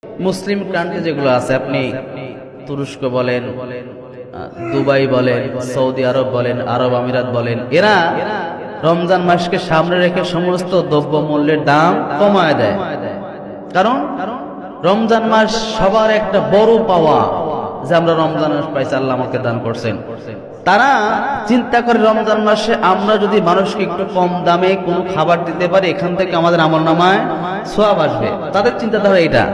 মুসলিম country যেগুলো আছে, আপনি তুরস্ক বলেন, দুবাই বলেন, সৌদি আরব বলেন, আরব আমিরাত বলেন, এরা রমজান মাসকে সামনে রেখে সমস্ত দ্রব্য মূল্যের দাম কমায় দেয়। কারণ রমজান মাস সবার একটা বড় পাওয়া, যে আমরা রমজান মাস পাইছি, আল্লাহ আমাকে দান করছেন। তারা চিন্তা করে রমজান মাসে আমরা যদি মানুষকে একটু কম দামে কোনো খাবার দিতে পারি, এখান থেকে আমাদের আমলনামায় সওয়াব আসবে। তাদের চিন্তাধারা এটা।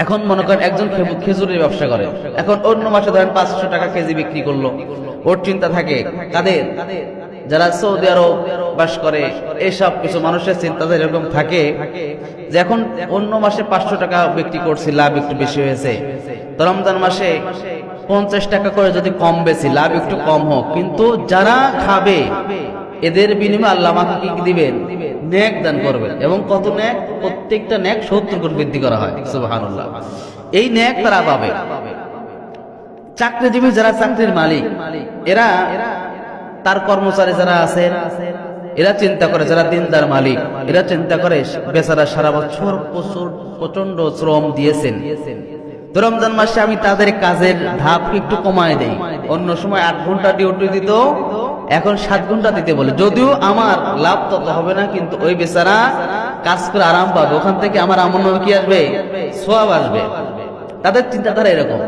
এখন মনে করেন একজন খেজুরের ব্যবসা করে, এখন অন্য মাসে ধরেন 500 টাকা কেজি বিক্রি করলো, ওর চিন্তা থাকে কাদের, যারা সৌদি আরব বাস করে, এসব কিছু মানুষের চিন্তাধারা এরকম থাকে যে এখন অন্য মাসে 500 টাকা বিক্রি করছি, লাভ একটু বেশি হয়েছে, তো রমজান মাসে 50 টাকা করে যদি কম বেশি, লাভ একটু কম হোক, কিন্তু যারা খাবে এদের বিনিময়ে আল্লাহ আমাকে কি দিবেন? নেক দান করবেন। এবং কত নেক? প্রত্যেকটা নেক 70 গুণ বৃদ্ধি করা হয়। সুবহানাল্লাহ। এই নেক তারা পাবে। চাকরিজীবী যারা, চাকরির মালিক, এরা, তার কর্মচারী যারা আছেন, এরা চিন্তা করে, যারা দিনদার মালিক, এরা চিন্তা করে বেচারা সারা বছর প্রচন্ড শ্রম দিয়েছেন, তো রমজান মাসে আমি তাদের কাজের ধাপ একটু কমায় দেই। অন্য সময় 8 ঘন্টা ডিউটি দিত, এখন 7 ঘন্টা দিতে বলে। যদিও আমার লাভ তত হবে না, কিন্তু ওই বেচারা কাজ করে আরাম পাবে, ওখান থেকে আমার আমল নামে কি আসবে? সওয়াব আসবে। তাদের চিন্তাধারা এরকম।